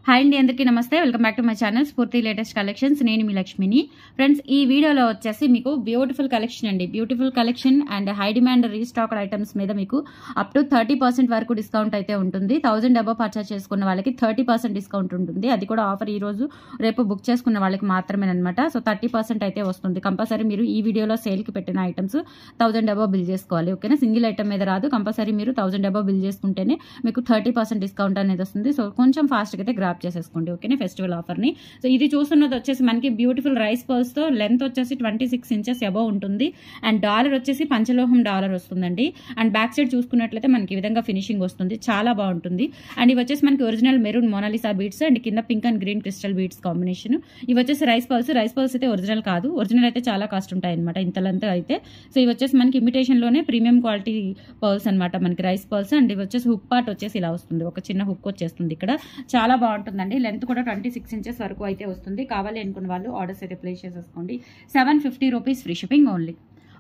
Hi అండి, అందరికీ నమస్తే. Welcome back to my channel స్ఫూర్తి లేటెస్ట్ కలెక్షన్స్. నేను మీ లక్ష్మిని. ఫ్రెండ్స్, ఈ వీడియోలో వచ్చేసి మీకు బ్యూటిఫుల్ కలెక్షన్ అండి. Beautiful collection and high demand restocked items మీద మీకు అప్ టు 30% వరకు డిస్కౌంట్ అయితే ఉంటుంది. 1000 అబవ్ పర్చేస్ చేసుకున్న వాళ్ళకి 30% డిస్కౌంట్ ఉంటుంది. అది కూడా ఆఫర్ ఈ రోజు రేపు బుక్ చేసుకున్న వాళ్ళకి మాత్రమేనమాట. సో 30% అయితే వస్తుంది. కంపల్సరీ మీరు ఈ వీడియోలో సేల్కి పెట్టిన ఐటమ్స్ 1000 అబవ్ బిల్ చేసుకోవాలి. ఓకేనా, సింగిల్ ఐటమ్ మీద రాదు. కంపల్సరీ మీరు 1000 అబవ్ బిల్ చేసుకుంటేనే మీకు 30% డిస్కౌంట్ అనేది వస్తుంది. సో కొంచెం ఫాస్ట్గా అయితే గ్రాప్ చేసేసుకోండి. ఓకేనా, ఫెస్టివల్ ఆఫర్ని. సో ఇది చూస్తున్నది వచ్చేసి మనకి బ్యూటిఫుల్ రైస్ పర్ల్స్తో లెంత్ వచ్చేసి 26 ఇంచెస్ అబవ్ ఉంటుంది. అండ్ డాలర్ వచ్చేసి పంచలోహం డాలర్ వస్తుందండి. అండ్ బ్యాక్ సైడ్ చూసుకున్నట్లయితే మనకి ఈ విధంగా ఫినిషింగ్ వస్తుంది. చాలా బాగుంటుంది. అండ్ ఇవి వచ్చేసి మనకి original maroon Mona Lisa beads and కింద pink and green crystal beads combination. ఇవి వచ్చేసి రైస్ పర్ల్స్. రైస్ పర్ల్స్ అయితే ఒరిజినల్ కాదు. ఒరిజినల్ అయితే చాలా కాస్ట్ ఉంటాయి అనమాట, ఇంత లెంత్ అయితే. సో ఇవి వచ్చేసి మనకి ఇమిటేషన్ లోనే ప్రీమియం క్వాలిటీ పర్ల్స్ అనమాట, మనకి రైస్ పర్ల్స్. అండ్ ఇవి వచ్చేసి హుక్ పార్ట్ వచ్చేసి ఇలా వస్తుంది, ఒక చిన్న హుక్ వచ్చేస్తుంది ఇక్కడ. చాలా బాగుంటుందండి. లెంత్ కూడా 26 ఇంచెస్ వరకు అయితే వస్తుంది. కావాలి అనుకున్న వాళ్ళు ఆర్డర్స్ అయితే ప్లేస్ చేసేసుకోండి. 750 రూపీస్ ఫ్రీ షిప్పింగ్ ఓన్లీ.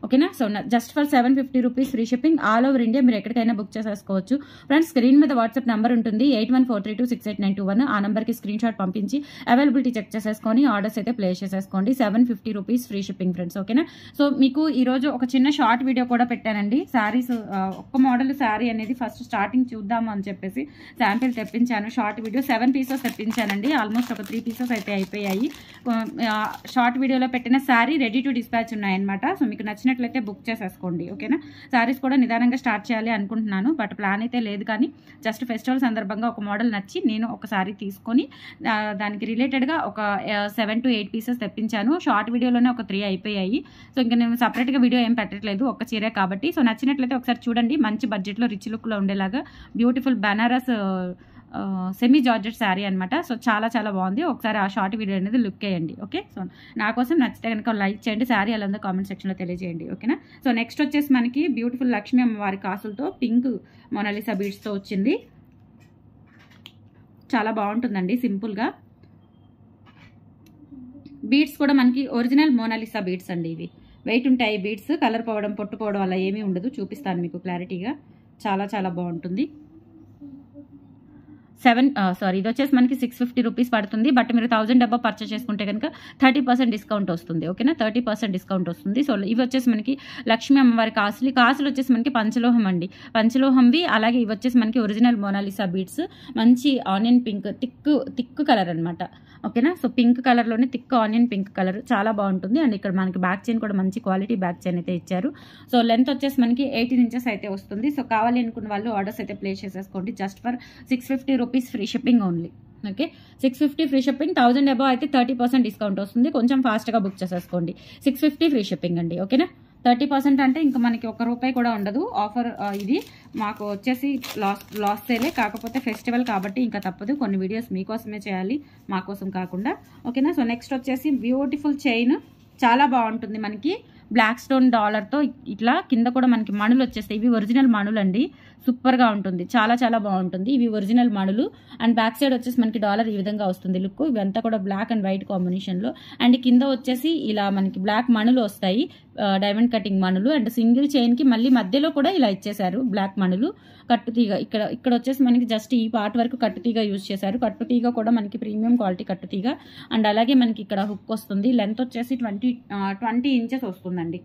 ఓకేనా, so just for 750 rupees free shipping all over India. మీరు ఎక్కడికైనా బుక్ చేసేసుకోవచ్చు. ఫ్రెండ్స్, స్క్రీన్ మీద వాట్సాప్ నెంబర్ ఉంటుంది 8143268921. ఆ నెంబర్కి స్క్రీన్ షాట్ పంపించి అవైలబిలిటీ చెక్ చేసేసుకొని ఆర్డర్స్ అయితే ప్లేస్ చేసేసుకోండి. 750 రూపీస్ ఫ్రీ షిప్పింగ్ ఫ్రెండ్స్. ఓకేనా, సో మీకు ఈరోజు ఒక చిన్న షార్ట్ వీడియో కూడా పెట్టానండి. శారీస్ ఒక్క మోడల్ శారీ అనేది ఫస్ట్ స్టార్టింగ్ చూద్దాము అని చెప్పేసి శాంపిల్ తెప్పించాను. షార్ట్ వీడియో 7 పీసెస్ తెప్పించానండి. ఆల్మోస్ట్ ఒక 3 పీసెస్ అయితే అయిపోయాయి. షార్ట్ వీడియోలో పెట్టిన శారీ రెడీ టు డిస్పాచ్ ఉన్నాయన్నమాట. సో మీకు నచ్చినట్లయితే బుక్ చేసేసుకోండి. ఓకేనా, శారీస్ కూడా నిదానంగా స్టార్ట్ చేయాలి అనుకుంటున్నాను, బట్ ప్లాన్ అయితే లేదు. కానీ జస్ట్ ఫెస్టివల్ సందర్భంగా ఒక మోడల్ నచ్చి నేను ఒక శారీ తీసుకొని దానికి రిలేటెడ్గా ఒక 7 to 8 పీసెస్ తెప్పించాను. షార్ట్ వీడియోలోనే ఒక 3 అయిపోయాయి. సో ఇంకా నేను సపరేట్గా వీడియో ఏం పెట్టట్లేదు, ఒక్క చీరే కాబట్టి. సో నచ్చినట్లయితే ఒకసారి చూడండి. మంచి బడ్జెట్లో రిచ్ లుక్లో ఉండేలాగా beautiful Banaras semi georgette sari అనమాట. సో చాలా చాలా బాగుంది. ఒకసారి ఆ షార్ట్ వీడియో అనేది లుక్ వేయండి. ఓకే, సో నా కోసం నచ్చితే కనుక లైక్ చేయండి. శారీ అలా ఉందో కామెంట్ సెక్షన్లో తెలియజేయండి. ఓకేనా, సో నెక్స్ట్ వచ్చేసి మనకి బ్యూటిఫుల్ లక్ష్మీ అమ్మవారి కాసులతో పింక్ మోనాలిసా బీడ్స్తో వచ్చింది. చాలా బాగుంటుందండి సింపుల్గా. బీడ్స్ కూడా మనకి ఒరిజినల్ మోనాలిసా బీడ్స్ అండి. ఇవి వెయిట్ ఉంటాయి బీడ్స్. కలర్ పోవడం పొట్టు పోవడం అలా ఏమీ ఉండదు. చూపిస్తాను మీకు క్లారిటీగా. చాలా చాలా బాగుంటుంది. ఇది వచ్చేసి మనకి 650 రూపీస్ పడుతుంది. బట్ మీరు 1000 డబ్బా పర్చేస్ చేసుకుంటే కనుక 30% డిస్కౌంట్ వస్తుంది. ఓకేనా, 30% డిస్కౌంట్ వస్తుంది. సో ఇవి వచ్చేసి మనకి లక్ష్మీ అమ్మవారి కాసులు వచ్చేసి మనకి పంచలోహం అండి, పంచలోహంవి. అలాగే ఇవి వచ్చేసి మనకి ఒరిజినల్ మోనాలిసా బీడ్స్. మంచి ఆనియన్ పింక్ థిక్ కలర్ అనమాట. ఓకేనా, సో పింక్ కలర్లోనే థిక్ ఆనియన్ పింక్ కలర్ చాలా బాగుంటుంది. అండ్ ఇక్కడ మనకి బ్యాక్ చైన్ కూడా మంచి క్వాలిటీ బ్యాక్ చైన్ అయితే ఇచ్చారు. సో లెంత్ వచ్చేసి మనకి 18 ఇంచెస్ అయితే వస్తుంది. సో కావాలి అనుకున్న వాళ్ళు ఆర్డర్స్ అయితే ప్లేస్ చేసేసుకోండి. Just for 650 rupees free shipping only. Okay, 650 free shipping. 1000 above అయితే 30% డిస్కౌంట్ వస్తుంది. కొంచెం ఫాస్ట్గా బుక్ చేసేసుకోండి. 650 ఫ్రీ షిప్పింగ్ అండి. ఓకేనా, 30% అంటే ఇంకా మనకి ₹1 కూడా ఉండదు ఆఫర్. ఇది మాకు వచ్చేసి లాస్ సేలే, కాకపోతే ఫెస్టివల్ కాబట్టి ఇంకా తప్పదు. కొన్ని వీడియోస్ మీకోసమే చేయాలి, మా కోసం కాకుండా. ఓకేనా, సో నెక్స్ట్ వచ్చేసి బ్యూటిఫుల్ చైన్. చాలా బాగుంటుంది. మనకి బ్లాక్ స్టోన్ డాలర్తో ఇట్లా కింద కూడా మనకి మణులు వచ్చేస్తాయి. ఇవి ఒరిజినల్ మణులు అండి. సూపర్గా ఉంటుంది. చాలా చాలా బాగుంటుంది. ఇవి ఒరిజినల్ మణులు. అండ్ బ్యాక్ సైడ్ వచ్చేసి మనకి డాలర్ ఈ విధంగా వస్తుంది లుక్. ఇవంతా కూడా బ్లాక్ అండ్ వైట్ కాంబినేషన్లో. అండ్ కింద వచ్చేసి ఇలా మనకి బ్లాక్ మణులు వస్తాయి, డైమండ్ కటింగ్ మణులు. అండ్ సింగిల్ చైన్కి మళ్ళీ మధ్యలో కూడా ఇలా ఇచ్చేసారు బ్లాక్ మణులు. కట్టుతీగ ఇక్కడ వచ్చేసి మనకి జస్ట్ ఈ పార్ట్ వరకు కట్టుతీగ యూజ్ చేశారు. కట్టుతీగ కూడా మనకి ప్రీమియం క్వాలిటీ కట్టుతీగ. అండ్ అలాగే మనకి ఇక్కడ హుక్ వస్తుంది. లెంత్ వచ్చేసి 20 ఇంచెస్ వస్తుందండి.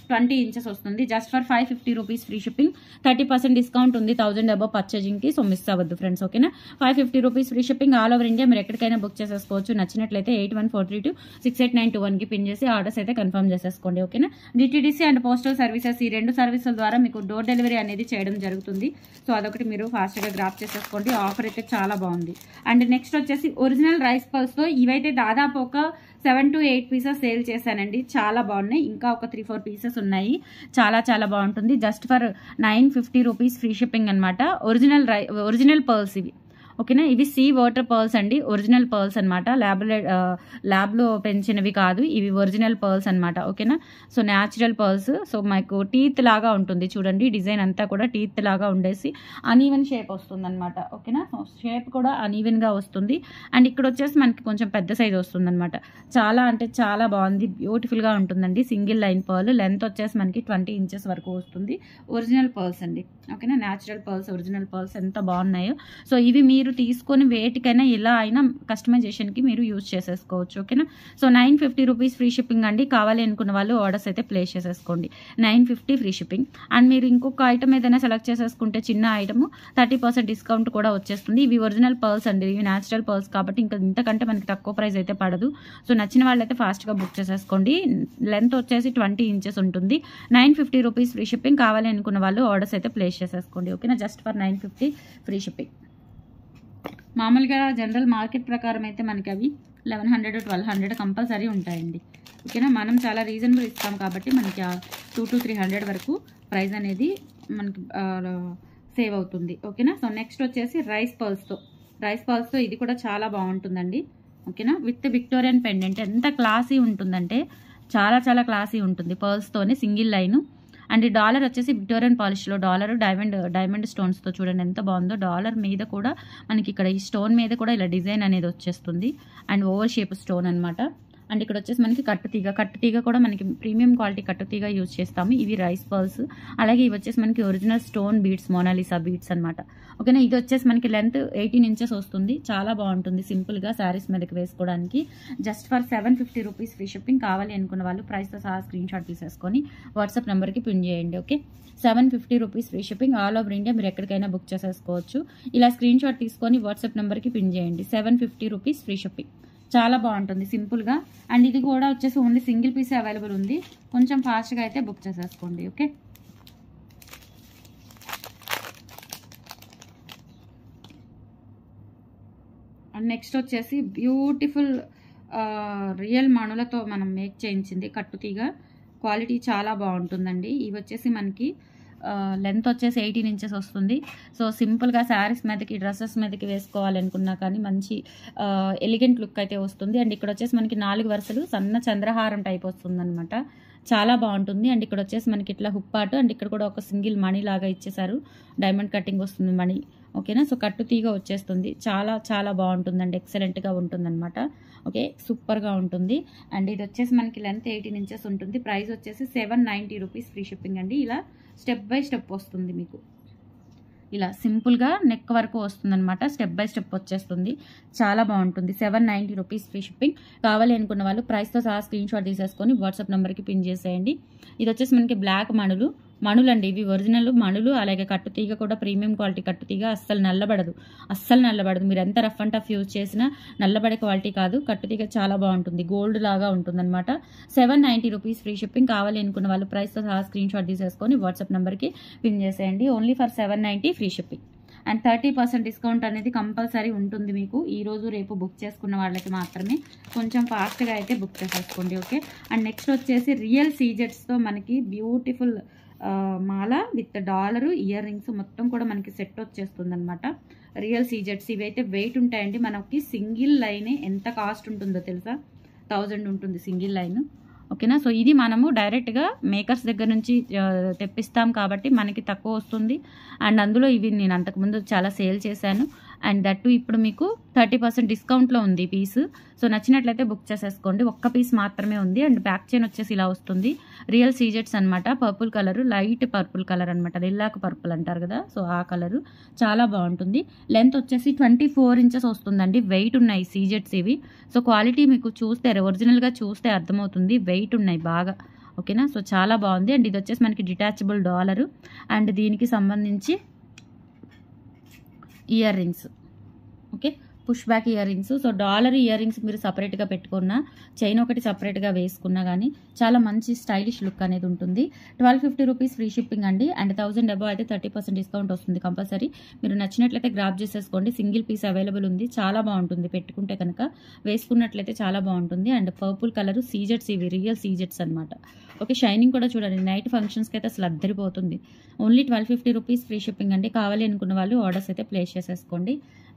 20 ఇంచెస్ వస్తుంది. Just for 550 rupees free shipping. 30% discount ఉంది 1000 అబవ్ పర్చేజింగ్కి. సో మిస్ అవ్వద్దు ఫ్రెండ్స్. ఓకేనా, 550 rupees free shipping all over India. మీరు ఎక్కడికైనా బుక్ చేసేసుకోవచ్చు. నచ్చినట్లయితే 8143268921కి పిన్ చేసి ఆర్డర్స్ అయితే కన్ఫర్మ్ చేసేసుకోండి. ఓకేనా, డిటీడీసీ అండ్ పోస్టల్ సర్వీసెస్, ఈ 2 సర్వీసుల ద్వారా మీకు డోర్ డెలివరీ అనేది చేయడం జరుగుతుంది. సో అదొకటి మీరు ఫాస్ట్గా గ్రాప్ చేసేసుకోండి. ఆఫర్ అయితే చాలా బాగుంది. అండ్ నెక్స్ట్ వచ్చేసి ఒరిజినల్ రైస్ పర్ల్స్తో ఇవైతే దాదాపు ఒక 7 to 8 పీసెస్ సేల్ చేశానండి. చాలా బాగున్నాయి. ఇంకా ఒక 3-4 పీసెస్ ఉన్నాయి. చాలా చాలా బాగుంటుంది. Just for 950 rupees free shipping అనమాట. ఒరిజినల్ పర్ల్స్ ఇవి. ఓకేనా, ఇవి సీ వాటర్ పర్ల్స్ అండి. ఒరిజినల్ పర్ల్స్ అనమాట. ల్యాబ్లో పెంచినవి కాదు, ఇవి ఒరిజినల్ పర్ల్స్ అనమాట. ఓకేనా, సో న్యాచురల్ పర్ల్స్. సో మాకు టీత్ లాగా ఉంటుంది చూడండి. డిజైన్ అంతా కూడా టీత్ లాగా ఉండేసి అనీవెన్ షేప్ వస్తుంది అనమాట. ఓకేనా, షేప్ కూడా అనీవెన్గా వస్తుంది. అండ్ ఇక్కడ వచ్చేసి మనకి కొంచెం పెద్ద సైజ్ వస్తుంది అనమాట. చాలా అంటే చాలా బాగుంది. బ్యూటిఫుల్గా ఉంటుందండి. Single line pearl. లెంత్ వచ్చేసి మనకి 20 ఇంచెస్ వరకు వస్తుంది. ఒరిజినల్ పర్ల్స్ అండి. ఓకేనా, న్యాచురల్ పర్ల్స్, ఒరిజినల్ పర్ల్స్ ఎంత బాగున్నాయో. సో ఇవి మీరు మీరు తీసుకొని వేటికైనా ఇలా అయినా కస్టమైజేషన్కి మీరు యూజ్ చేసేసుకోవచ్చు. ఓకేనా. సో 950 రూపీస్ ఫ్రీ షిప్పింగ్ అండి. కావాలి అనుకున్న వాళ్ళు ఆర్డర్స్ అయితే ప్లేస్ చేసేసుకోండి. 950 ఫ్రీ షిప్పింగ్. అండ్ మీరు ఇంకొక ఐటమ్ ఏదైనా సెలెక్ట్ చేసేసుకుంటే చిన్న ఐటమ్ 30% డిస్కౌంట్ కూడా వచ్చేస్తుంది. ఇవి ఒరిజినల్ పర్ల్స్ అండి, ఇవి న్యాచురల్ పర్ల్స్ కాబట్టి ఇంకా ఇంతకంటే మనకి తక్కువ ప్రైస్ అయితే పడదు. సో నచ్చిన వాళ్ళైతే ఫాస్ట్గా బుక్ చేసేసుకోండి. లెంత్ వచ్చేసి 20 ఇంచెస్ ఉంటుంది. 950 రూపీస్ ఫ్రీ షిప్పింగ్. కావాలి అనుకున్న వాళ్ళు ఆర్డర్స్ అయితే ప్లేస్ చేసేసుకోండి. ఓకేనా. Just for 950 free shipping. మామూలుగా జనరల్ మార్కెట్ ప్రకారం అయితే మనకి అవి 1100 1200 కంపల్సరీ ఉంటాయండి. ఓకేనా. మనం చాలా రీజనబుల్ ఇస్తాం కాబట్టి మనకి 200 to 300 వరకు ప్రైస్ అనేది మనకి సేవ్ అవుతుంది. ఓకేనా. సో నెక్స్ట్ వచ్చేసి రైస్ పర్ల్స్తో ఇది కూడా చాలా బాగుంటుందండి. ఓకేనా. With Victorian pendant. ఎంత క్లాసీ ఉంటుందంటే చాలా చాలా క్లాసీ ఉంటుంది. పర్ల్స్తోనే సింగిల్ లైన్. అండ్ ఈ డాలర్ వచ్చేసి విక్టోరియన్ పాలిష్లో డాలర్ డైమండ్ స్టోన్స్తో చూడండి ఎంత బాగుందో. డాలర్ మీద కూడా మనకి ఇక్కడ ఈ స్టోన్ మీద కూడా ఇలా డిజైన్ అనేది వచ్చేస్తుంది. అండ్ ఓవర్ షేప్ స్టోన్ అనమాట. అండ్ ఇక్కడ వచ్చేసి మనకి కట్టుతీగ కూడా మనకి ప్రీమియం క్వాలిటీ కట్టుతీగ యూజ్ చేస్తాము. ఇవి రైస్ పర్ల్స్. అలాగే ఇవి వచ్చేసి మనకి original stone beads, Mona Lisa beads అనమాట. ఓకేనా. ఇది వచ్చేసి మనకి లెంత్ 18 ఇంచెస్ వస్తుంది. చాలా బాగుంటుంది సింపుల్గా శారీస్ మీదకి వేసుకోవడానికి. Just for 750 rupees free shipping. కావాలి అనుకున్న వాళ్ళు ప్రైస్తో సహా స్క్రీన్ షాట్ తీసేసుకొని వాట్సాప్ నెంబర్కి పిన్ చేయండి. Okay. 750 rupees free shipping. All over India మీరు ఎక్కడికైనా బుక్ చేసేసుకోవచ్చు. ఇలా స్క్రీన్ షాట్ తీసుకొని వాట్సాప్ నెంబర్కి పిన్ చేయండి. 750 రూపీస్ ఫ్రీ షిప్పింగ్. చాలా బాగుంటుంది సింపుల్గా. అండ్ ఇది కూడా వచ్చేసి ఓన్లీ సింగిల్ పీస్ అవైలబుల్ ఉంది. కొంచెం ఫాస్ట్గా అయితే బుక్ చేసేసుకోండి. ఓకే. అండ్ నెక్స్ట్ వచ్చేసి బ్యూటిఫుల్ రియల్ మణులతో మనం మేక్ చేయించింది కట్టుతీగ. క్వాలిటీ చాలా బాగుంటుందండి. ఇవి వచ్చేసి మనకి లెంత్ వచ్చేసి 18 ఇంచెస్ వస్తుంది. సో సింపుల్గా శారీస్ మీదకి డ్రెస్సెస్ మీదకి వేసుకోవాలనుకున్నా కానీ మంచి ఎలిగెంట్ లుక్ అయితే వస్తుంది. అండ్ ఇక్కడ వచ్చేసి మనకి 4 వరుసలు సన్న చంద్రహారం టైప్ వస్తుంది అనమాట. చాలా బాగుంటుంది. అండ్ ఇక్కడ వచ్చేసి మనకి ఇట్లా హుక్ పార్ట్ అండ్ ఇక్కడ కూడా ఒక సింగిల్ మణి లాగా ఇచ్చేసారు. డైమండ్ కటింగ్ వస్తుంది మణి. ఓకేనా. సో కట్టుతీగ వచ్చేస్తుంది. చాలా చాలా బాగుంటుందండి. ఎక్సలెంట్గా ఉంటుందన్నమాట. ఓకే. సూపర్గా ఉంటుంది. అండ్ ఇది వచ్చేసి మనకి లెంత్ 18 ఇంచెస్ ఉంటుంది. ప్రైస్ వచ్చేసి 790 రూపీస్ ఫ్రీ షిప్పింగ్ అండి. ఇలా స్టెప్ బై స్టెప్ వస్తుంది మీకు. ఇలా సింపుల్గా నెక్ వరకు వస్తుందన్నమాట. స్టెప్ బై స్టెప్ వచ్చేస్తుంది. చాలా బాగుంటుంది. 790 రూపీస్ ఫ్రీ షిప్పింగ్. కావాలి అనుకున్న వాళ్ళు ప్రైస్తో సహా స్క్రీన్ షాట్ తీసేసుకొని వాట్సాప్ నెంబర్కి పిన్ చేసేయండి. ఇది వచ్చేసి మనకి బ్లాక్ మణులు అండి. ఇవి ఒరిజినల్ మణులు. అలాగే కట్టుతీగ కూడా ప్రీమియం క్వాలిటీ కట్టుతీగ. అస్సలు నల్లబడదు. మీరు ఎంత రఫ్ అండ్ టఫ్ యూజ్ చేసినా నల్లబడే క్వాలిటీ కాదు. కట్టుతీగ చాలా బాగుంటుంది. గోల్డ్ లాగా ఉంటుంది అనమాట. 790 రూపీస్ ఫ్రీ షిప్పింగ్. కావాలి అనుకున్న వాళ్ళు ప్రైస్తో సహా స్క్రీన్ షాట్ తీసేసుకొని వాట్సాప్ నెంబర్కి పిన్ చేసేయండి. Only for 790 free shipping. And 30% discount అనేది కంపల్సరీ ఉంటుంది మీకు. ఈరోజు రేపు బుక్ చేసుకున్న వాళ్ళకి మాత్రమే. కొంచెం ఫాస్ట్గా అయితే బుక్ చేసేసుకోండి. ఓకే. అండ్ నెక్స్ట్ వచ్చేసి రియల్ సీజెట్స్తో మనకి beautiful Mala with dollar ear rings మొత్తం కూడా మనకి సెట్ వచ్చేస్తుంది అనమాట. రియల్ సీజెట్స్. ఇవైతే వెయిట్ ఉంటాయండి. మనకి సింగిల్ లైనే ఎంత కాస్ట్ ఉంటుందో తెలుసా? 1000 ఉంటుంది సింగిల్ లైన్. ఓకేనా. సో ఇది మనము డైరెక్ట్గా మేకర్స్ దగ్గర నుంచి తెప్పిస్తాం కాబట్టి మనకి తక్కువ వస్తుంది. అండ్ అందులో ఇవి నేను అంతకుముందు చాలా సేల్ చేశాను. అండ్ దట్టు ఇప్పుడు మీకు 30% డిస్కౌంట్లో ఉంది పీస్. సో నచ్చినట్లయితే బుక్ చేసేసుకోండి. ఒక్క పీస్ మాత్రమే ఉంది. అండ్ బ్యాక్ చైన్ వచ్చేసి ఇలా వస్తుంది. రియల్ సీజెట్స్ అనమాట. Purple colour, light purple colour అనమాట. లిల్లాకు పర్పుల్ అంటారు కదా. సో ఆ కలరు చాలా బాగుంటుంది. లెంత్ వచ్చేసి 24 ఇంచెస్ వస్తుందండి. వెయిట్ ఉన్నాయి సీజెట్స్ ఇవి. సో క్వాలిటీ మీకు చూస్తే ఒరిజినల్గా చూస్తే అర్థమవుతుంది. వెయిట్ ఉన్నాయి బాగా. ఓకేనా. సో చాలా బాగుంది. అండ్ ఇది వచ్చేసి మనకి డిటాచబుల్ డాలరు. అండ్ దీనికి సంబంధించి ear rings. Okay. Push back ear rings. So dollar ear rings మీరు సపరేట్గా పెట్టుకున్నా, చైన్ ఒకటి సపరేట్గా వేసుకున్నా కానీ చాలా మంచి స్టైలిష్ లుక్ అనేది ఉంటుంది. 1250 రూపీస్ ఫ్రీ షిప్పింగ్ అండి. అండ్ 1000 అబౌవ్ అయితే 30% డిస్కౌంట్ వస్తుంది కంపల్సరీ. మీరు నచ్చినట్లయితే గ్రాప్ చేసేసుకోండి. సింగిల్ పీస్ అవైలబుల్ ఉంది. చాలా బాగుంటుంది పెట్టుకుంటే కనుక. వేసుకున్నట్లయితే చాలా బాగుంటుంది. అండ్ పర్పుల్ కలర్ సీజెట్స్, ఇవి రియల్ సీజెట్స్ అనమాట. ఓకే. షైనింగ్ కూడా చూడండి. నైట్ ఫంక్షన్స్కి అయితే అసలు అద్దరిపోతుంది. ఓన్లీ 1250 రూపీస్ ఫ్రీ షిప్పింగ్ అండి. కావాలి అనుకున్న వాళ్ళు ఆర్డర్స్ అయితే ప్లేస్ చేసేసుకోండి.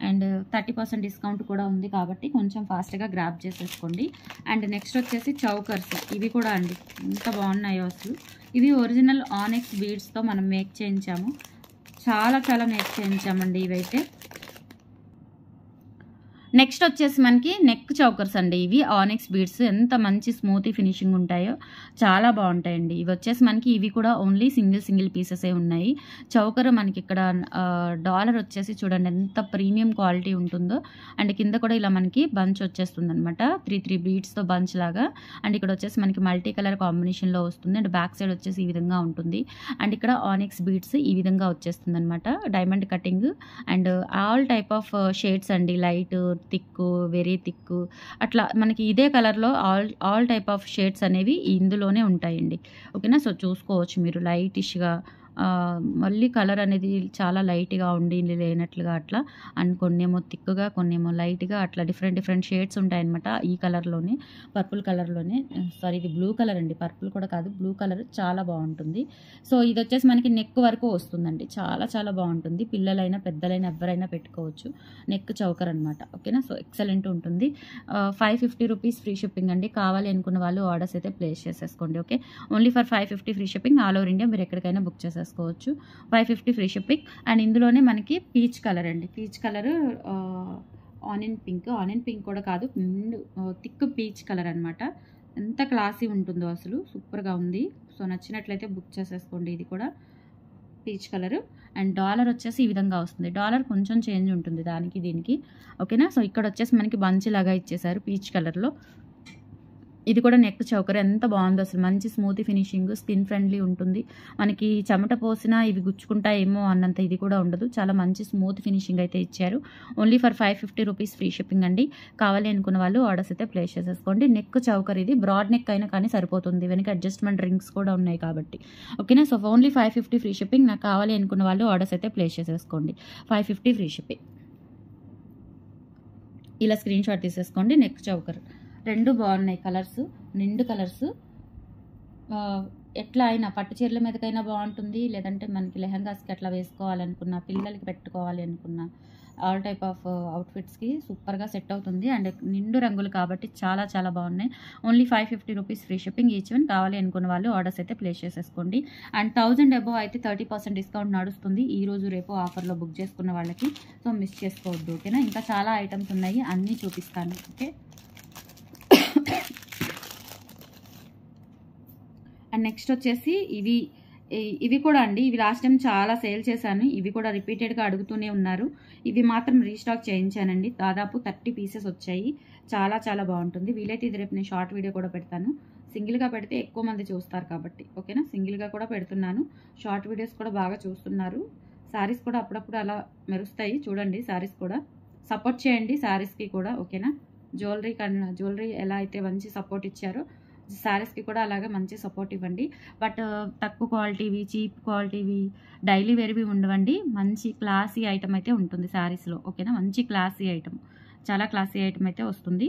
అండ్ 30% డిస్కౌంట్ కూడా ఉంది కాబట్టి కొంచెం ఫాస్ట్గా గ్రాప్ చేసేసుకోండి. అండ్ నెక్స్ట్ వచ్చేసి చౌకర్స్. ఇవి కూడా అండి ఎంత బాగున్నాయో అసలు. ఇవి ఒరిజినల్ ఆనెక్స్ బీడ్స్తో మనం మేక్ చేయించాము. చాలా చాలా మేక్ చేయించామండి ఇవైతే. నెక్స్ట్ వచ్చేసి మనకి నెక్ చౌకర్స్ అండి. ఇవి ఆనిక్స్ బీడ్స్ ఎంత మంచి స్మూతీ ఫినిషింగ్ ఉంటాయో చాలా బాగుంటాయండి. ఇవి వచ్చేసి మనకి ఇవి కూడా ఓన్లీ సింగిల్ పీసెసే ఉన్నాయి. చౌకర్ మనకి ఇక్కడ డాలర్ వచ్చేసి చూడండి ఎంత ప్రీమియం క్వాలిటీ ఉంటుందో. అండ్ కింద కూడా ఇలా మనకి బంచ్ వచ్చేస్తుంది అనమాట, 3 బీడ్స్తో బంచ్ లాగా. అండ్ ఇక్కడ వచ్చేసి మనకి మల్టీ కలర్ కాంబినేషన్లో వస్తుంది. అండ్ బ్యాక్ సైడ్ వచ్చేసి ఈ విధంగా ఉంటుంది. అండ్ ఇక్కడ ఆనిక్స్ బీడ్స్ ఈ విధంగా వచ్చేస్తుంది అనమాట, diamond cutting. And all type of shades అండి, లైట్, థిక్, వెరీ థిక్, అట్లా మనకి ఇదే కలర్లో ఆల్ టైప్ ఆఫ్ షేడ్స్ అనేవి ఇందులోనే ఉంటాయండి. ఓకేనా. సో చూసుకోవచ్చు మీరు లైటిష్గా, మళ్ళీ కలర్ అనేది చాలా లైట్గా ఉండి లేనట్లుగా అట్లా. అండ్ కొన్నేమో థిక్గా, కొన్నేమో లైట్గా, అట్లా డిఫరెంట్ షేడ్స్ ఉంటాయన్నమాట. ఈ కలర్లోనే, పర్పుల్ కలర్లోనే, సారీ ఇది బ్లూ కలర్ అండి, పర్పుల్ కూడా కాదు, బ్లూ కలర్ చాలా బాగుంటుంది. సో ఇది వచ్చేసి మనకి నెక్ వరకు వస్తుందండి, చాలా బాగుంటుంది. పిల్లలైనా పెద్దలైనా ఎవరైనా పెట్టుకోవచ్చు. నెక్ చౌకర్ అనమాట. ఓకేనా. సో ఎక్సలెంట్ ఉంటుంది. 550 రూపీస్ ఫ్రీ షిప్పింగ్ అండి. కావాలి అనుకున్న వాళ్ళు ఆర్డర్స్ అయితే ప్లేస్ చేసేసుకోండి. Okay, only for 550 free shipping. All over India మీరు ఎక్కడికైనా బుక్ చేసేసుకోవచ్చు. 550 ఫ్రీ షిప్పింగ్. అండ్ ఇందులోనే మనకి పీచ్ కలర్ అండి, పీచ్ కలర్, ఆనియన్ పింక్ కూడా కాదు, థిక్ పీచ్ కలర్ అనమాట. ఎంత క్లాసీ ఉంటుందో అసలు, సూపర్గా ఉంది. సో నచ్చినట్లయితే బుక్ చేసేసుకోండి. ఇది కూడా పీచ్ కలర్. అండ్ డాలర్ వచ్చేసి ఈ విధంగా వస్తుంది. డాలర్ కొంచెం చేంజ్ ఉంటుంది దానికి దీనికి. ఓకేనా. సో ఇక్కడ వచ్చేసి మనకి బంచ్ లాగా ఇచ్చేసారు పీచ్ కలర్లో. ఇది కూడా నెక్ చౌకర్ ఎంత బాగుందో అసలు, మంచి స్మూతీ ఫినిషింగ్, స్కిన్ ఫ్రెండ్లీ ఉంటుంది. మనకి చెమట పోసినా ఇవి గుచ్చుకుంటాయేమో అన్నంత ఇది కూడా ఉండదు. చాలా మంచి స్మూత్ ఫినిషింగ్ అయితే ఇచ్చారు. Only for 550 rupees free shipping అండి. కావాలి అనుకున్న వాళ్ళు ఆర్డర్స్ అయితే ప్లేస్ చేసేసుకోండి. నెక్ చౌకర్ ఇది, బ్రాడ్ నెక్ అయినా కానీ సరిపోతుంది, వెనక అడ్జస్ట్మెంట్ రింగ్స్ కూడా ఉన్నాయి కాబట్టి. ఓకేనా. So only 550 free shipping. నాకు కావాలి అనుకున్న వాళ్ళు ఆర్డర్స్ అయితే ప్లేస్ చేసేసుకోండి. 550 ఫ్రీ షిప్పింగ్. ఇలా స్క్రీన్ షాట్ తీసేసుకోండి. నెక్ చౌకర్ రెండు బాగున్నాయి కలర్స్, నిండు కలర్స్. ఎట్లా అయినా పట్టు చీరల మీదకైనా బాగుంటుంది, లేదంటే మనకి లెహంగాస్కి అట్లా వేసుకోవాలనుకున్న, పిల్లలకి పెట్టుకోవాలి అనుకున్న, ఆల్ టైప్ ఆఫ్ అవుట్ఫిట్స్కి సూపర్గా సెట్ అవుతుంది. అండ్ నిండు రంగులు కాబట్టి చాలా బాగున్నాయి. Only 550 rupees free shipping each one. కావాలి అనుకున్న వాళ్ళు ఆర్డర్స్ అయితే ప్లేస్ చేసేసుకోండి. అండ్ 1000 అబోవ్ అయితే 30% డిస్కౌంట్ నడుస్తుంది ఈ రోజు రేపు ఆఫర్లో బుక్ చేసుకున్న వాళ్ళకి. సో మిస్ చేసుకోవద్దు. ఓకేనా. ఇంకా చాలా ఐటమ్స్ ఉన్నాయి, అన్నీ చూపిస్తాను. ఓకే. అండ్ నెక్స్ట్ వచ్చేసి ఇవి కూడా అండి, ఇవి లాస్ట్ టైం చాలా సేల్ చేశాను. ఇవి కూడా రిపీటెడ్గా అడుగుతూనే ఉన్నారు. ఇవి మాత్రం రీస్టాక్ చేయించానండి. దాదాపు 30 పీసెస్ వచ్చాయి. చాలా బాగుంటుంది. వీలైతే ఇది రేపు నేను షార్ట్ వీడియో కూడా పెడతాను. సింగిల్గా పెడితే ఎక్కువ మంది చూస్తారు కాబట్టి. ఓకేనా. సింగిల్గా కూడా పెడుతున్నాను. షార్ట్ వీడియోస్ కూడా బాగా చూస్తున్నారు. శారీస్ కూడా అప్పుడప్పుడు అలా మెరుస్తాయి చూడండి. శారీస్ కూడా సపోర్ట్ చేయండి, శారీస్కి కూడా. ఓకేనా. జ్యువెలరీ ఎలా అయితే మంచి సపోర్ట్ ఇచ్చారో శారీస్కి కూడా అలాగే మంచి సపోర్ట్ ఇవ్వండి. బట్ తక్కువ క్వాలిటీవి, చీప్ క్వాలిటీవి, డైలీ వేర్వి ఉండవండి. మంచి క్లాసీ ఐటమ్ అయితే ఉంటుంది శారీస్లో. ఓకేనా. మంచి క్లాసీ ఐటమ్, చాలా క్లాసీ ఐటమ్ అయితే వస్తుంది.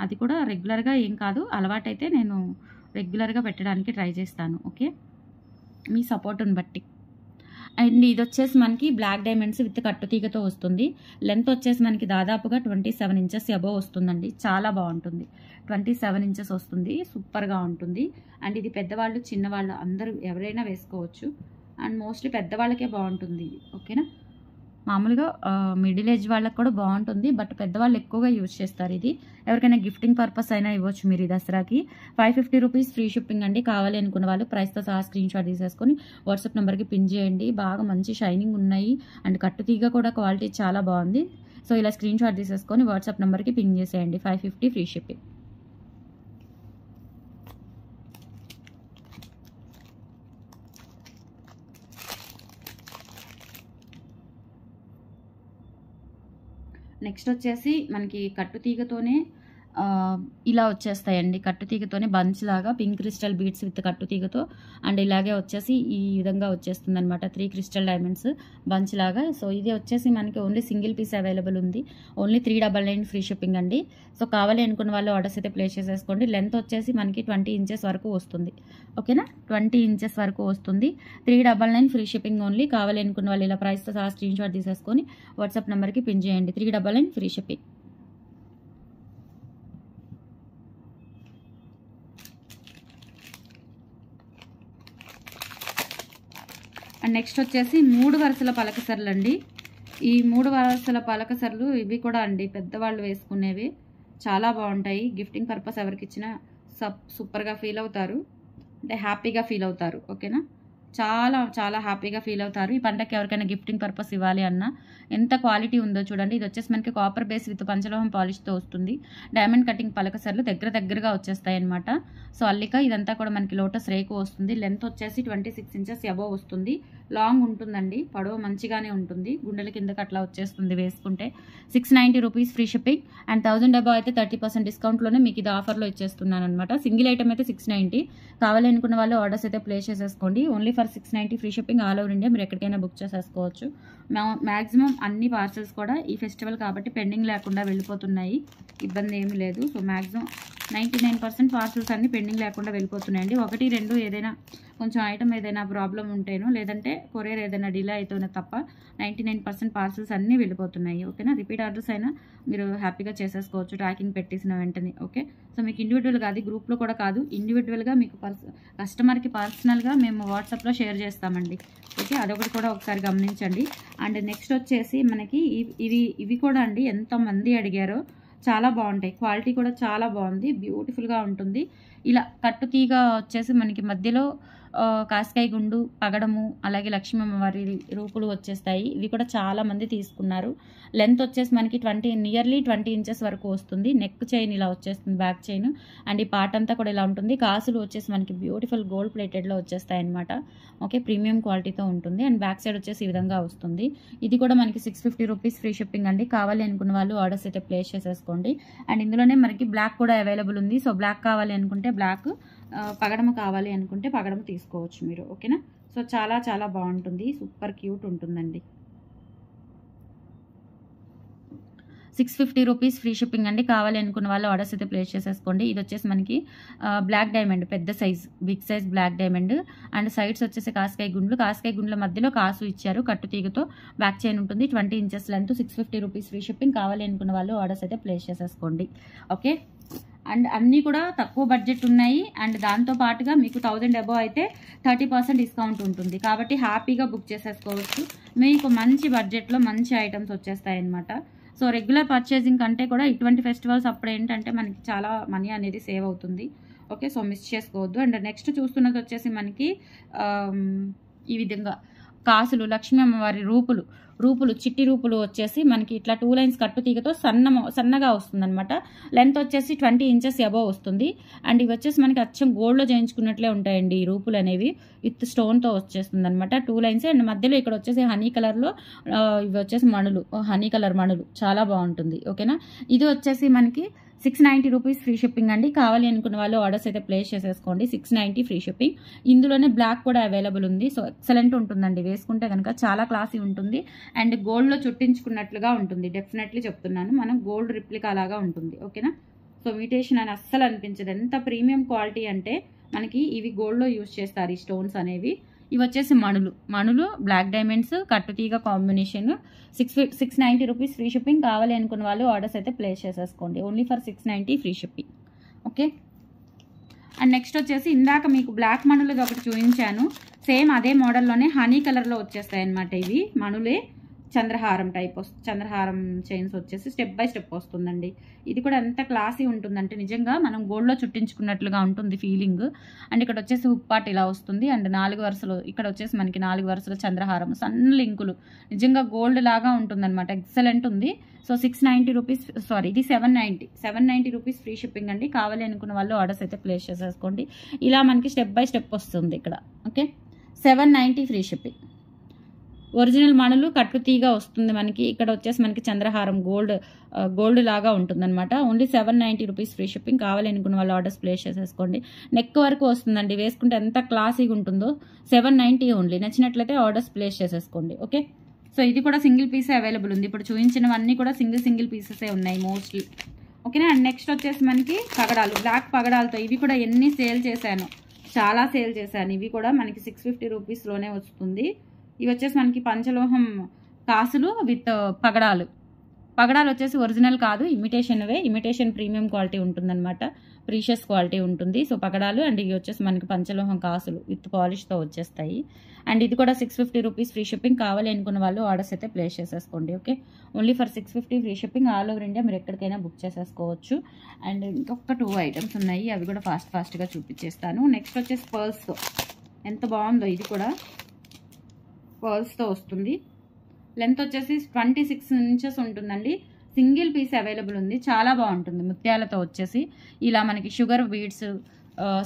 అది కూడా రెగ్యులర్గా ఏం కాదు, అలవాటైతే నేను రెగ్యులర్గా పెట్టడానికి ట్రై చేస్తాను. ఓకే, మీ సపోర్ట్ని బట్టి. అండ్ ఇది వచ్చేసి మనకి బ్లాక్ డైమండ్స్ విత్ కట్టుతీగతో వస్తుంది. లెంత్ వచ్చేసి మనకి దాదాపుగా 27 ఇంచెస్ అబోవ్ వస్తుందండి. చాలా బాగుంటుంది. 27 ఇంచెస్ వస్తుంది, సూపర్గా ఉంటుంది. అండ్ ఇది పెద్దవాళ్ళు చిన్నవాళ్ళు అందరూ ఎవరైనా వేసుకోవచ్చు. అండ్ మోస్ట్లీ పెద్దవాళ్ళకే బాగుంటుంది ఇది. ఓకేనా. మామూలుగా మిడిల్ ఏజ్ వాళ్ళకి కూడా బాగుంటుంది, బట్ పెద్దవాళ్ళు ఎక్కువగా యూజ్ చేస్తారు ఇది. ఎవరికైనా గిఫ్టింగ్ పర్పస్ అయినా ఇవ్వచ్చు మీరు ఈ దసరాకి. 550 రూపీస్ ఫ్రీ షిప్పింగ్ అండి. కావాలి అనుకున్న వాళ్ళు ప్రైస్తో సహా స్క్రీన్ షాట్ తీసేసుకొని వాట్సాప్ నెంబర్కి పిన్ చేయండి. బాగా మంచి షైనింగ్ ఉన్నాయి. అండ్ కట్టుతీగ కూడా క్వాలిటీ చాలా బాగుంది. సో ఇలా స్క్రీన్ షాట్ తీసేసుకొని వాట్సాప్ నెంబర్కి పిన్ చేసేయండి. 550 ఫ్రీ షిప్పింగ్. నెక్స్ట్ వచ్చేసి మనకి కట్టుతీగతోనే ఇలా వచ్చేస్తాయండి. కట్టుతీగతోనే బంచ్ లాగా పింక్ క్రిస్టల్ బీడ్స్ విత్ కట్టుతీగతో. అండ్ ఇలాగే వచ్చేసి ఈ విధంగా వచ్చేస్తుంది అనమాట, 3 క్రిస్టల్ డైమండ్స్ బంచ్ లాగా. సో ఇది వచ్చేసి మనకి ఓన్లీ సింగిల్ పీస్ అవైలబుల్ ఉంది. ఓన్లీ 399 ఫ్రీ షిప్పింగ్ అండి. సో కావాలి అనుకున్న వాళ్ళు ఆర్డర్స్ అయితే ప్లేస్ చేసేసుకోండి. లెంత్ వచ్చేసి మనకి 20 ఇంచెస్ వరకు వస్తుంది. ఓకేనా. 20 ఇంచెస్ వరకు వస్తుంది. 399 ఫ్రీ షిప్పింగ్ ఓన్లీ. కావాలి అనుకున్న వాళ్ళు ఇలా ప్రైస్తో సహా స్క్రీన్ షాట్ తీసేసుకొని వాట్సాప్ నెంబర్కి పిన్ చేయండి. 399 ఫ్రీ షిప్పింగ్. అండ్ నెక్స్ట్ వచ్చేసి 3 వరుసల పలకసర్లు అండి. ఈ 3 వరుసల పలకసర్లు ఇవి కూడా అండి పెద్దవాళ్ళు వేసుకునేవి, చాలా బాగుంటాయి. గిఫ్టింగ్ పర్పస్ ఎవరికి ఇచ్చినా సూపర్గా ఫీల్ అవుతారు, అంటే హ్యాపీగా ఫీల్ అవుతారు. ఓకేనా, చాలా చాలా హ్యాపీగా ఫీల్ అవుతారు. ఈ పండగకి ఎవరికైనా గిఫ్టింగ్ పర్పస్ ఇవ్వాలి అన్నా ఎంత క్వాలిటీ ఉందో చూడండి. ఇది వచ్చేసి మనకి కాపర్ బేస్ విత్ పంచలోహం పాలిష్తో వస్తుంది. డైమండ్ కటింగ్ పలకసర్లు దగ్గరగా వచ్చేస్తాయి అనమాట. సో అల్లిక ఇదంతా కూడా మనకి లోటస్ రేకు వస్తుంది. లెంత్ వచ్చేసి 26 ఇంచెస్ అబోవ్ వస్తుంది. లాంగ్ ఉంటుందండి, పొడవు మంచిగానే ఉంటుంది, గుండెల కిందకి అట్లా వచ్చేస్తుంది వేసుకుంటే. 690 rupees free shipping and 1000 above అయితే 30% డిస్కౌంట్లోనే మీకు ఇది ఆఫర్లో ఇచ్చేస్తున్నాను అనమాట. సింగిల్ ఐటమ్ అయితే 690. కావాలి అనుకున్న వాళ్ళు ఆర్డర్స్ అయితే ప్లేస్ చేసేసుకోండి. Only for 690 free shipping all over India. మీరు ఎక్కడికైనా బుక్ చేసేసుకోవచ్చు. మ్యాక్సిమం అన్ని పార్సల్స్ కూడా ఈ ఫెస్టివల్ కాబట్టి పెండింగ్ లేకుండా వెళ్ళిపోతున్నాయి, ఇబ్బంది ఏమీ లేదు. సో మ్యాక్సిమం 99% పార్సల్స్ అన్ని పెండింగ్ లేకుండా వెళ్ళిపోతున్నాయండి. 1-2 ఏదైనా కొంచెం ఐటమ్ ఏదైనా ప్రాబ్లం ఉంటేనో లేదంటే కొరియర్ ఏదైనా డిలే అయితేనే తప్ప 99% పార్సల్స్ అన్నీ వెళ్ళిపోతున్నాయి. ఓకేనా, రిపీట్ ఆర్డర్స్ అయినా మీరు హ్యాపీగా చేసేసుకోవచ్చు ట్రాకింగ్ పెట్టేసిన వెంటనే. ఓకే, సో మీకు ఇండివిజువల్గా, అది గ్రూప్లో కూడా కాదు, ఇండివిజువల్గా మీకు కస్టమర్కి పర్సనల్గా మేము వాట్సాప్లో షేర్ చేస్తామండి. ఓకే, అదొకటి కూడా ఒకసారి గమనించండి. అండ్ నెక్స్ట్ వచ్చేసి మనకి ఇవి కూడా అండి ఎంతమంది అడిగారో, చాలా బాగుంటాయి, క్వాలిటీ కూడా చాలా బాగుంది, బ్యూటిఫుల్గా ఉంటుంది. ఇలా కట్టుతీగ వచ్చేసి మనకి మధ్యలో కాస్కాయ గుండు, పగడము, అలాగే లక్ష్మీ అమ్మవారి రూపులు వచ్చేస్తాయి. ఇవి కూడా చాలా మంది తీసుకున్నారు. లెంత్ వచ్చేసి మనకి నియర్లీ 20 ఇంచెస్ వరకు వస్తుంది. నెక్ చైన్ ఇలా వచ్చేస్తుంది, బ్యాక్ చైన్, అండ్ ఈ పార్ట్ అంతా కూడా ఇలా ఉంటుంది. కాసులు వచ్చేసి మనకి బ్యూటిఫుల్ గోల్డ్ ప్లేటెడ్లో వచ్చేస్తాయి అనమాట. ఓకే, ప్రీమియం క్వాలిటీతో ఉంటుంది. అండ్ బ్యాక్ సైడ్ వచ్చేసి ఈ విధంగా వస్తుంది. ఇది కూడా మనకి 650 రూపీస్ ఫ్రీ షిప్పింగ్ అండి. కావాలి అనుకున్న వాళ్ళు ఆర్డర్స్ అయితే ప్లేస్ చేసేసుకోండి. అండ్ ఇందులోనే మనకి బ్లాక్ కూడా అవైలబుల్ ఉంది. సో బ్లాక్ కావాలి అనుకుంటే బ్లాక్, పగడము కావాలి అనుకుంటే పగడము తీసుకోవచ్చు మీరు. ఓకేనా, సో చాలా చాలా బాగుంటుంది, సూపర్ క్యూట్ ఉంటుందండి. 650 రూపీస్ ఫ్రీ షిప్పింగ్ అండి. కావాలి అనుకున్న వాళ్ళు ఆర్డర్స్ అయితే ప్లేస్ చేసేసుకోండి. ఇది వచ్చేసి మనకి బ్లాక్ డైమండ్, పెద్ద size, big size black diamond. And sides వచ్చేసి కాస్కాయ గుండ్ల మధ్యలో కాసు ఇచ్చారు, కట్టు తీగతో బ్యాక్ చైన్ ఉంటుంది. 20 inches length. 650 rupees free shipping. కావాలి అనుకున్న వాళ్ళు ఆర్డర్స్ అయితే ప్లేస్ చేసేసుకోండి. ఓకే, అండ్ అన్నీ కూడా తక్కువ బడ్జెట్ ఉన్నాయి. అండ్ దాంతో పాటుగా మీకు 1000 అబోవ్ అయితే 30% డిస్కౌంట్ ఉంటుంది. కాబట్టి హ్యాపీగా బుక్ చేసేసుకోవచ్చు. మీకు మంచి బడ్జెట్లో మంచి ఐటమ్స్ వచ్చేస్తాయి అన్నమాట. సో రెగ్యులర్ పర్చేసింగ్ కంటే కూడా ఇటువంటి ఫెస్టివల్స్ అప్పుడు ఏంటంటే మనకి చాలా మనీ అనేది సేవ్ అవుతుంది. ఓకే, సో మిస్ చేసుకోవద్దు. అండ్ నెక్స్ట్ చూస్తున్నది వచ్చేసి మనకి ఈ విధంగా కాసులు, లక్ష్మీ అమ్మవారి రూపులు చిట్టి రూపులు వచ్చేసి మనకి ఇట్లా 2 లైన్స్ కట్టు తీగతో సన్నగా వస్తుంది అనమాట. లెంత్ వచ్చేసి 20 ఇంచెస్ అబోవ్ వస్తుంది. అండ్ ఇవి వచ్చేసి మనకి అచ్చం గోల్డ్లో చేయించుకున్నట్లే ఉంటాయండి ఈ రూపులు అనేవి, విత్ స్టోన్తో వచ్చేస్తుంది అనమాట. 2 లైన్స్. అండ్ మధ్యలో ఇక్కడ వచ్చేసి హనీ కలర్లో ఇవి వచ్చేసి హనీ కలర్ మణులు, చాలా బాగుంటుంది. ఓకేనా, ఇది వచ్చేసి మనకి 690 రూపీస్ ఫ్రీ షిప్పింగ్ అండి. కావాలి అనుకున్న వాళ్ళు ఆర్డర్స్ అయితే ప్లేస్ చేసేసుకోండి. 690 ఫ్రీ షిప్పింగ్. ఇందులోనే బ్లాక్ కూడా అవైలబుల్ ఉంది. సో ఎక్సలెంట్ ఉంటుందండి, వేసుకుంటే కనుక చాలా క్లాసీ ఉంటుంది. అండ్ గోల్డ్లో చుట్టించుకున్నట్లుగా ఉంటుంది, డెఫినెట్లీ చెప్తున్నాను, మనం గోల్డ్ రిప్లికా లాగా ఉంటుంది. ఓకేనా, సో ఇమిటేషన్ అని అస్సలు అనిపించదు. ఎంత ప్రీమియం క్వాలిటీ అంటే మనకి ఇవి గోల్డ్లో యూజ్ చేస్తారు ఈ స్టోన్స్ అనేవి. ఇవి వచ్చేసి మణులు బ్లాక్ డైమండ్స్, కట్టుతీగ కాంబినేషన్. 690 rupees free shipping. కావాలి అనుకున్న వాళ్ళు ఆర్డర్స్ అయితే ప్లేస్ చేసేసుకోండి. Only for 690 free shipping. Okay, and next వచ్చేసి ఇందాక మీకు బ్లాక్ మణులది ఒకటి చూపించాను, సేమ్ అదే మోడల్లోనే హనీ కలర్లో వచ్చేస్తాయి అన్నమాట. ఇవి మణులే, చంద్రహారం టైప్ చంద్రహారం చైన్స్ వచ్చేసి స్టెప్ బై స్టెప్ వస్తుందండి. ఇది కూడా ఎంత క్లాసీ ఉంటుందంటే నిజంగా మనం గోల్డ్లో చుట్టించుకున్నట్లుగా ఉంటుంది ఫీలింగ్. అండ్ ఇక్కడ వచ్చేసి హుక్ పార్ట్ ఇలా వస్తుంది. అండ్ 4 వరుసలు, ఇక్కడ వచ్చేసి మనకి 4 వరుసల చంద్రహారం, సన్న లింకులు, నిజంగా గోల్డ్ లాగా ఉంటుందన్నమాట, ఎక్సలెంట్ ఉంది. సో 690 రూపీస్, సారీ ఇది 790 రూపీస్ ఫ్రీ షిప్పింగ్ అండి. కావాలి అనుకున్న వాళ్ళు ఆర్డర్స్ అయితే ప్లేస్ చేసేసుకోండి. ఇలా మనకి స్టెప్ బై స్టెప్ వస్తుంది ఇక్కడ. Okay, 790 free shipping. ఒరిజినల్ మణులు కట్టుతీగా వస్తుంది మనకి. ఇక్కడ వచ్చేసి మనకి చంద్రహారం గోల్డ్ లాగా ఉంటుందన్నమాట. Only 790 rupees free shipping. కావాలి అనుకున్న వాళ్ళు ఆర్డర్స్ ప్లేస్ చేసేసుకోండి. నెక్ వరకు వస్తుందండి, వేసుకుంటే ఎంత క్లాసీగా ఉంటుందో. 790 ఓన్లీ. నచ్చినట్లయితే ఆర్డర్స్ ప్లేస్ చేసేసుకోండి. ఓకే, సో ఇది కూడా సింగిల్ పీసే అవైలబుల్ ఉంది. ఇప్పుడు చూపించినవన్నీ కూడా సింగిల్ పీసెసే ఉన్నాయి మోస్ట్లీ. ఓకేనా, అండ్ నెక్స్ట్ వచ్చేసి మనకి పగడాలు, బ్లాక్ పగడాలతో. ఇవి కూడా ఎన్ని సేల్ చేశాను, చాలా సేల్ చేశాను. ఇవి కూడా మనకి 650 రూపీస్లోనే వస్తుంది. ఇవి వచ్చేసి మనకి పంచలోహం కాసులు విత్ పగడాలు. పగడాలు వచ్చేసి ఒరిజినల్ కాదు, ఇమిటేషన్ ప్రీమియం క్వాలిటీ ఉంటుందన్నమాట, ప్రీషియస్ క్వాలిటీ ఉంటుంది. సో పగడాలు అండ్ ఇవి వచ్చేసి మనకి పంచలోహం కాసులు విత్ పాలిష్తో వచ్చేస్తాయి. అండ్ ఇది కూడా 650 రూపీస్ ఫ్రీ షిప్పింగ్. కావాలి అనుకున్న వాళ్ళు ఆర్డర్స్ అయితే ప్లేస్ చేసేసుకోండి. Okay, only for 650 free shipping. All over India మీరు ఎక్కడికైనా బుక్ చేసేసుకోవచ్చు. అండ్ ఇంకొక 2 ఐటమ్స్ ఉన్నాయి, అవి కూడా ఫాస్ట్గా చూపించేస్తాను. నెక్స్ట్ వచ్చేసి పర్ల్స్తో, ఎంత బాగుందో ఇది కూడా, పర్ల్స్తో వస్తుంది. లెంత్ వచ్చేసి 26 ఇంచెస్ ఉంటుందండి. సింగిల్ పీస్ అవైలబుల్ ఉంది, చాలా బాగుంటుంది. ముత్యాలతో వచ్చేసి ఇలా మనకి షుగర్ బీడ్స్,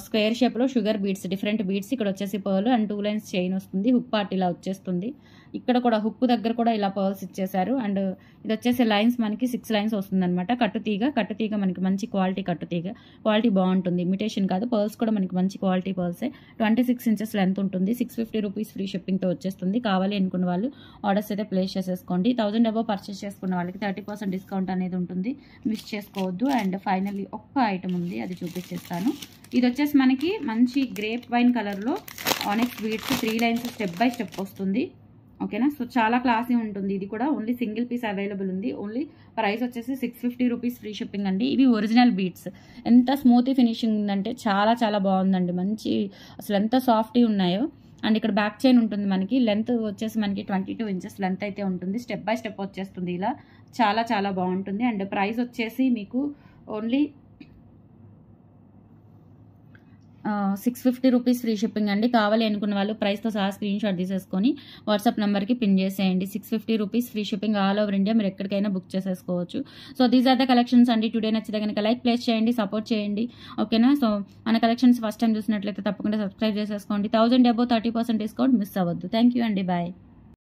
స్క్వేర్ షేప్లో షుగర్ బీడ్స్, డిఫరెంట్ బీడ్స్. ఇక్కడ వచ్చేసి పర్ల్ అండ్ 2 లైన్స్ చైన్ వస్తుంది, హుక్ పార్ట్ ఇలా వచ్చేస్తుంది. ఇక్కడ కూడా హుక్ దగ్గర కూడా ఇలా పర్ల్స్ ఇచ్చేసారు. అండ్ ఇది వచ్చేసి లైన్స్ మనకి 6 లైన్స్ వస్తుంది అనమాట. కట్టుతీగ మనకి మంచి క్వాలిటీ క్వాలిటీ బాగుంటుంది, ఇమిటేషన్ కాదు. పర్ల్స్ కూడా మనకి మంచి క్వాలిటీ పర్ల్సే. 26 ఇంచెస్ లెంత్ ఉంటుంది. 650 రూపీస్ ఫ్రీ షిప్పింగ్తో వచ్చేస్తుంది. కావాలి అనుకున్న వాళ్ళు ఆర్డర్స్ అయితే ప్లేస్ చేసేసుకోండి. 1000 అబౌవ్ పర్చేస్ చేసుకున్న వాళ్ళకి 30% డిస్కౌంట్ అనేది ఉంటుంది, మిస్ చేసుకోవద్దు. అండ్ ఫైనల్లీ ఒక్క ఐటమ్ ఉంది, అది చూపించేస్తాను. ఇది వచ్చేసి మనకి మంచి గ్రేప్ వైన్ కలర్లో ఆనెక్స్ beads 3 lines step by step వస్తుంది. ఓకేనా, సో చాలా క్లాసీ ఉంటుంది. ఇది కూడా ఓన్లీ సింగిల్ పీస్ అవైలబుల్ ఉంది. ఓన్లీ ప్రైస్ వచ్చేసి 650 రూపీస్ ఫ్రీ షిప్పింగ్ అండి. ఇవి ఒరిజినల్ బీడ్స్. ఎంత స్మూతీ ఫినిషింగ్ ఉందంటే చాలా బాగుందండి. మంచి అసలు ఎంత సాఫ్టీ ఉన్నాయో. అండ్ ఇక్కడ బ్యాక్ చైన్ ఉంటుంది మనకి. లెంత్ వచ్చేసి మనకి 22 ఇంచెస్ లెంత్ అయితే ఉంటుంది. స్టెప్ బై స్టెప్ వచ్చేస్తుంది ఇలా, చాలా బాగుంటుంది. అండ్ ప్రైస్ వచ్చేసి మీకు ఓన్లీ 650 రూపీస్ ఫ్రీ షిప్పింగ్ అండి. కావాలి అనుకున్న వాళ్ళు ప్రైస్తో సహా స్క్రీన్ షాట్ తీసేసుకొని వాట్సాప్ నెంబర్కి పిన్ చేసేయండి. 650 rupees free shipping all over India, మీరు ఎక్కడికైనా బుక్ చేసేసుకోవచ్చు. So these are the collections అండి. టుడే నచ్చితే కనుక లైక్ ప్లేస్ చేయండి, సపోర్ట్ చేయండి. ఓకేనా, సో మన కలెక్షన్స్ ఫస్ట్ టైం చూసినట్లయితే తప్పకుండా సబ్స్క్రైబ్ చేసేసుకోండి. 1000 అబౌవ్ 30% డిస్కౌంట్ మిస్ అవ్వద్దు. థ్యాంక్ యూ అండి, బాయ్.